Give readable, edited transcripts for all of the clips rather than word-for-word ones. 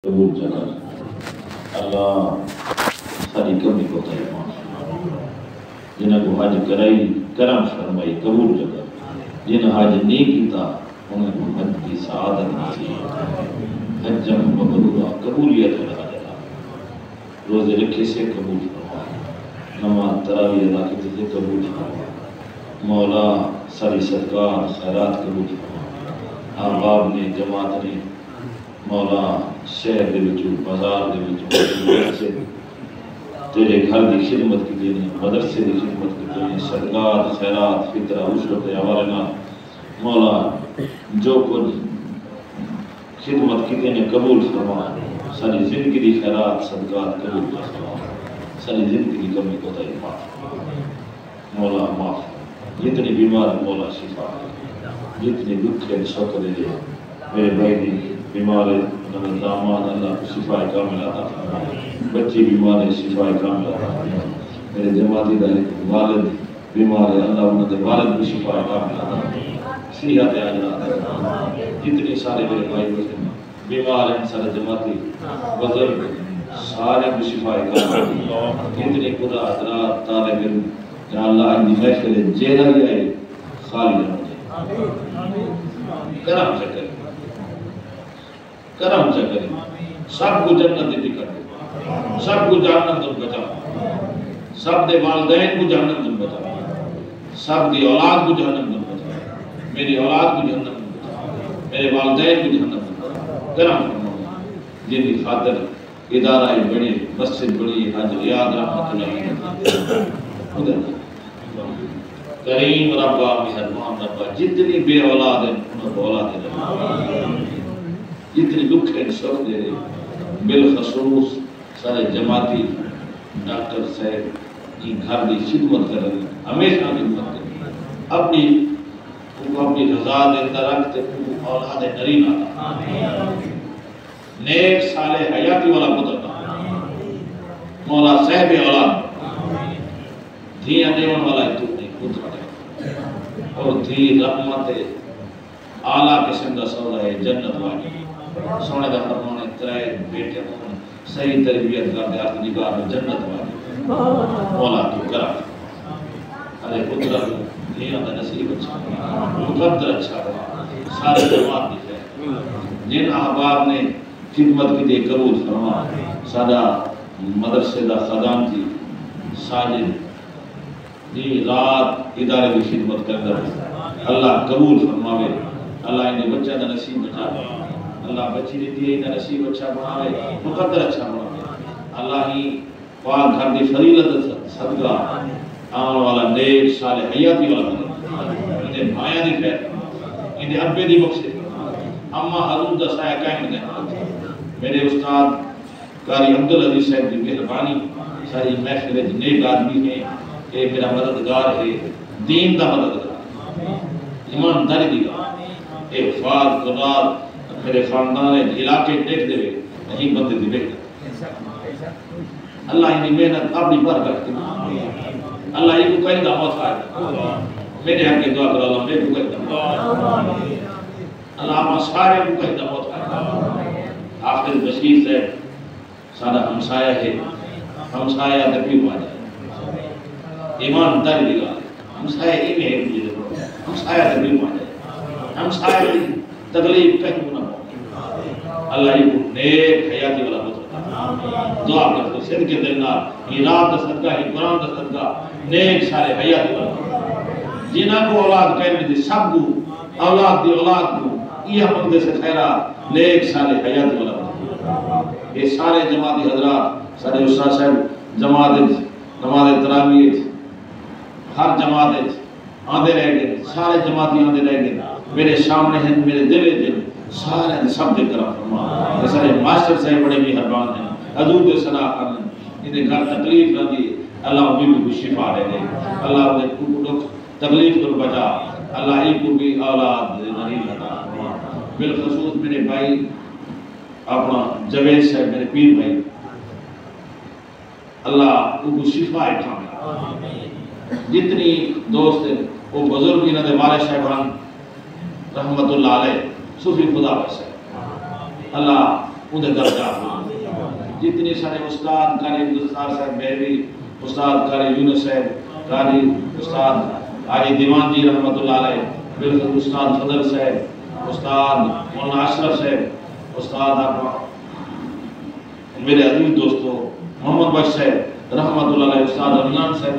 قبول جگہ اللہ ساری کمی کو تیمان جنہ کو حج کرائی کرم فرمائی قبول جگہ جنہ حج نہیں کیتا انہیں کو حج کی سعادت نصیب حج مبرورہ قبولیت اللہ جلا روزے رکھے سے قبول فرما نماز تراویح ادا کی سے قبول فرما مولا ساری صدقات خیرات قبول فرما احباب نے جماعت نے مولا شہر دے وچوں بازار دے وچوں تیرے گھر دی خدمت کی دینے مدرسے دی خدمت کی دینے صدقات خیرات فطرہ عشرت حوالنا مولا جو کچھ خدمت کی دینے قبول فرما ساری زندگی دی خیرات صدقات قبول فرما ساری زندگی دی کمی کو تائی معاف مولا معاف جتنی بیمار مولا شفا جتنی دکھ ہے شکر دے میرے بھائی دی بیمار داماد اللہ کو شفا کامل عطا فرما بچی بیمار ہے شفا کامل عطا فرما میرے جماعتی دائرے والد بیمار ہے اللہ انہوں نے والد کو شفا کامل عطا فرما صحت عاجلہ عطا فرما جتنے سارے میرے بھائی بہن بیمار ہیں سارے جماعتی بزرگ سارے کو شفا کامل عطا جتنے خدا حضرات طالب علم یا اللہ ان دی محفل جیدہ بھی آئے خالی نہ ہو جائے کرم سے کرے کرم سے کرے سب کو جنت دیتی کر دے سب کو جہنم تم بچا سب دے والدین کو جہنم تم بچا سب دی اولاد کو جہنم تم بچا میری اولاد کو جہنم تم بچا میرے والدین کو جہنم تم بچا کرم فرما جن کی خاطر ادارہ بڑی مسجد بڑی حج یاد رحمت اللہ خدا کریم ربا مہربان ربا جتنی بے اولاد ہیں انہوں کو اولاد دے جتنی دکھ ہے سب دے بالخصوص سارے جماعتی ڈاکٹر صاحب کی گھر دی خدمت کر رہے ہمیشہ خدمت کر اپنی اپنی رضا دیتا رکھتے اولاد نرین آتا نیک صالح حیاتی والا پتر مولا صاحب اولاد دھیاں دیون والا تو نہیں پتر اور دھی رحمت اعلیٰ قسم کا سودا ہے جنت والی سونے دا فرمانے ترائے بیٹے ہوں صحیح تربیت کر دے آتی نگاہ میں جنت والی مولا تو کرا ارے پترہ دھیاں دا نصیب اچھا مقدر اچھا سارے جماعت دی ہے جن احباب نے خدمت کی دے قبول فرما سادہ مدرسے دا خدام تھی ساجد دی رات ادارے کی خدمت کر اللہ قبول فرماوے اللہ انہیں بچہ دا نصیب بچا اللہ بچی دیتی ہے انہیں نصیب اچھا بناوے مقدر اچھا بناوے اللہ ہی پاک گھر دی فضیلت صدقہ آن والا نیک صالح حیاتی والا بناوے انہیں مایا دی خیر انہیں ابے دی بخشے اما حضور دا سایہ قائم دے میرے استاد قاری عبدالعزیز صاحب دی مہربانی ساری محفل نیک آدمی ہیں کہ میرا مددگار ہے دین دا مددگار ایمانداری دی گا حفاظ قدار میرے خاندان علاقے دیکھ دے نہیں بندے دی بیٹھ اللہ انہی محنت اپنی پر کرتے اللہ یہ کو کہیں دعوت آئے میرے حق کی دعا کر اللہ میرے کو کہیں دعوت اللہ آپ سارے کو کہیں دعوت آئے حافظ بشیر سے سادہ ہمسایہ ہے ہمسایہ تکلیف آ جائے ایمان داری دی گا ہمسایہ ایک ہے ہمسایہ تکلیف آ جائے ہمسایہ تکلیف کہیں نہ اللہ ہی کو نیک حیاتی والا بطر دعا کرتے صدقے دلنا ایراد دا صدقہ ہی قرآن دا صدقہ نیک سارے حیاتی والا جنہ کو اولاد کہنے دی سب کو اولاد دی اولاد کو یہ بندے سے خیرات نیک سارے حیاتی والا بطر یہ سارے جماعتی حضرات سارے استاد صاحب جماعت نماز تراویح ہر جماعت آندے رہ گئے سارے جماعتی آندے رہ گئے میرے سامنے ہیں میرے دلے دل سارے سب دے کرم فرما سارے ماسٹر صاحب بڑے مہربان ہیں حضور دے صلاح کرنے انہیں گھر تکلیف نہ دی اللہ انہیں بھی شفا دے دے اللہ انہیں کو تکلیف کو بچا اللہ ہی کو بھی اولاد نریل عطا فرما بالخصوص میرے بھائی اپنا جوید صاحب میرے پیر بھائی اللہ کو شفا اٹھانا جتنی دوست ہیں وہ بزرگ انہوں نے والد صاحبان رحمت اللہ علیہ صوفی خدا بس ہے اللہ انہیں درجات جتنی سارے استاد قاری عبدالستار صاحب مہروی، استاد قاری یونس صاحب، قاری استاد حاجی دیوان جی رحمۃ اللہ علیہ، بالکل استاد فضل صاحب، استاد مولانا اشرف صاحب، استاد میرے عزیز دوستو محمد بخش صاحب رحمۃ اللہ علیہ، استاد رمضان صاحب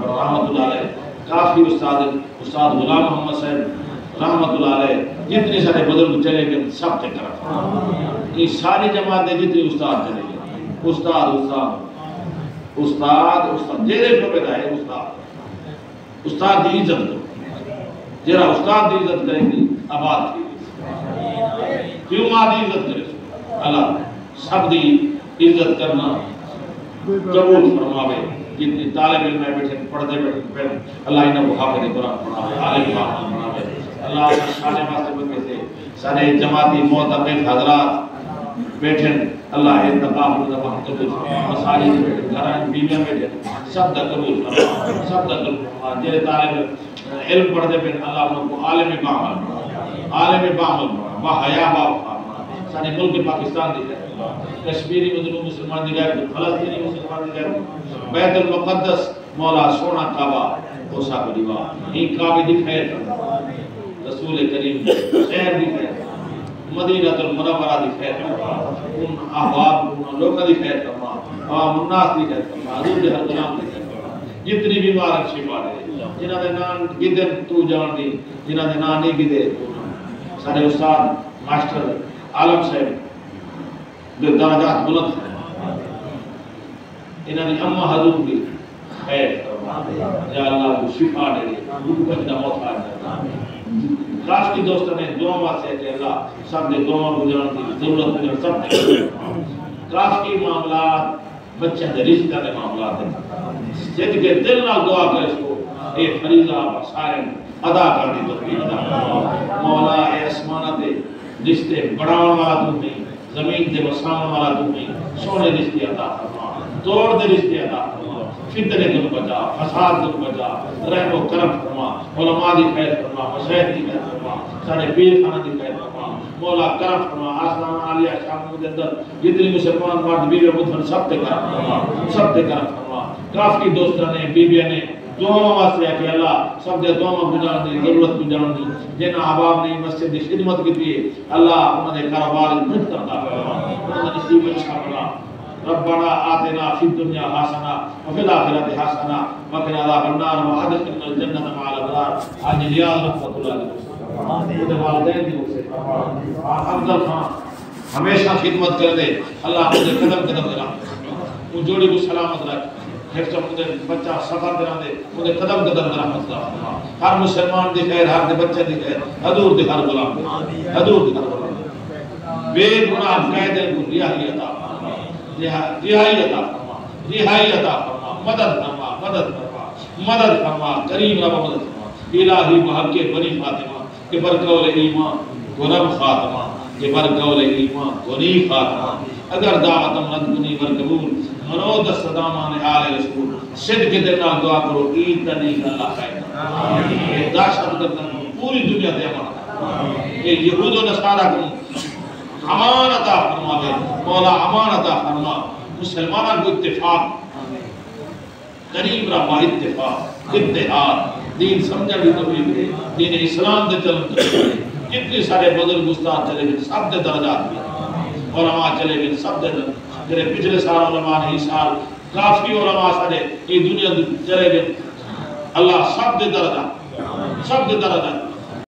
رحمۃ اللہ علیہ، کافی استاد غلام محمد صاحب رحمۃ اللہ علیہ، جتنے سارے بزرگ چلے گئے سب کے طرف یہ ساری جماعتیں جتنی استاد چلے گئے، استاد جیرے کو پیدا ہے استاد دی عزت کرو، جیرا استاد دی عزت کریں گی آباد کی کیوں ماں دی عزت کرے اللہ سب دی عزت کرنا قبول فرماوے، جتنی طالب علم میں بیٹھے پڑھتے بیٹھے اللہ انہوں کو حافظ قرآن بناوے، عالم قرآن بناوے، اللہ سارے واسطے بکے سے سارے جماعتی معتقد حضرات بیٹھے اللہ انتقام قبول مساجد میں بیٹھے گھران بیویاں بیٹھے سب دا قبول فرما، سب دا قبول فرما، جیرے طالب علم پڑھتے بیٹھے اللہ انہوں کو عالم بعمل بنا، باحیا باوقار سارے ملک پاکستان دی ہے، کشمیری مظلوم مسلمان دی گئے، فلسطینی مسلمان دی گئے، بیت المقدس مولا سونا کعبہ اوسا کو دیوا، ہی کعبے دی خیر کرنا، رسول کریم خیر دی خیر، مدینہ المنورہ دی خیر کرنا، ان احباب ان لوگوں دی خیر کرنا، عوام الناس دی خیر کرنا، حضور دی ہر غلام دی خیر کرنا، جتنی بیمار شفا دے، جنہاں دے نام گدے تو جان دی، جنہاں دے نام نہیں گدے سارے استاد ماسٹر عالم صاحب جو درجات بلند ہیں انہوں نے امہ حضور بھی خیر یا اللہ کو شفا دے روح بچنا موت آ کاش کی دوستوں نے دعا واسطے کہ اللہ سب نے دعا گزارن دی ضرورت میں سب نے کاش کی معاملات بچے دے رشتہ دے معاملات ہیں جد کے دل نہ دعا کرے اس کو اے فریضہ سارے ادا کر دی توفیق عطا مولا اے آسمانہ دے رشتے بڑھاون والا تو نہیں، زمین دے وسام والا تو نہیں، سونے رشتے عطا فرما، توڑ دے رشتے عطا فرما، فتنے کو بچا، فساد کو بچا، رحم و کرم فرما، علماء دی خیر فرما، مشاہد دی خیر فرما، سارے پیر خانہ دی خیر فرما، مولا کرم فرما، آسمان عالیہ شام کے اندر جتنی مسلمان مرد بیوی مدفن سب تے کرم فرما، سب تے کرم فرما، کافی دوستوں نے بیویاں نے دعا واسطے کہ اللہ سب دے دعا گزار دی ضرورت گزار دی جنہ احباب نے مسجد کی خدمت کی تھی اللہ انہوں نے کاروبار مفت عطا فرما، انہوں نے نصیب اچھا بنا، ربنا آتنا فی الدنیا حسنہ وفی الآخرۃ حسنہ وقنا عذاب النار وادخلنا الجنۃ مع الابرار آج ریاض رحمۃ اللہ علیہ خود والدین دی سے افضل خان ہمیشہ خدمت کر دے اللہ مجھے قدم قدم کرا وہ جوڑی کو سلامت رکھ حفظ مجھے بچہ سفر کرا دے مجھے قدم قدم کرا مسئلہ ہر مسلمان دی خیر ہر دے بچے دی خیر حضور دی ہر غلام حضور دی ہر غلام بے گناہ قیدے کو رہائی عطا رہائی عطا فرما، رہائی عطا فرما، مدد فرما، مدد فرما، مدد فرما، کریم رب مدد فرما، الہی بحق بنی فاطمہ کہ برقول ایمان غرم خاتمہ کہ برقول ایمان غنی خاتمہ اگر دعوتم رد کنی برقبول منو دست دامان آل رسول صدق دینا دعا کرو عید تنیق اللہ خیر یہ داشت کرنا پوری دنیا دے امان یہ یہود و نصارہ کو امان عطا فرما دے مولا امان عطا فرما مسلمانہ کو اتفاق قریب رہا اتفاق اتحاد دین سمجھا بھی توفیق دے دین اسلام دے چلن دے کتنے سارے بزرگ استاد چلے گئے سب دے درجات بھی علماء چلے گئے سب دے میرے پچھلے سال علماء نے اس سال کافی علماء سارے یہ دنیا چلے گئے اللہ سب دے درجات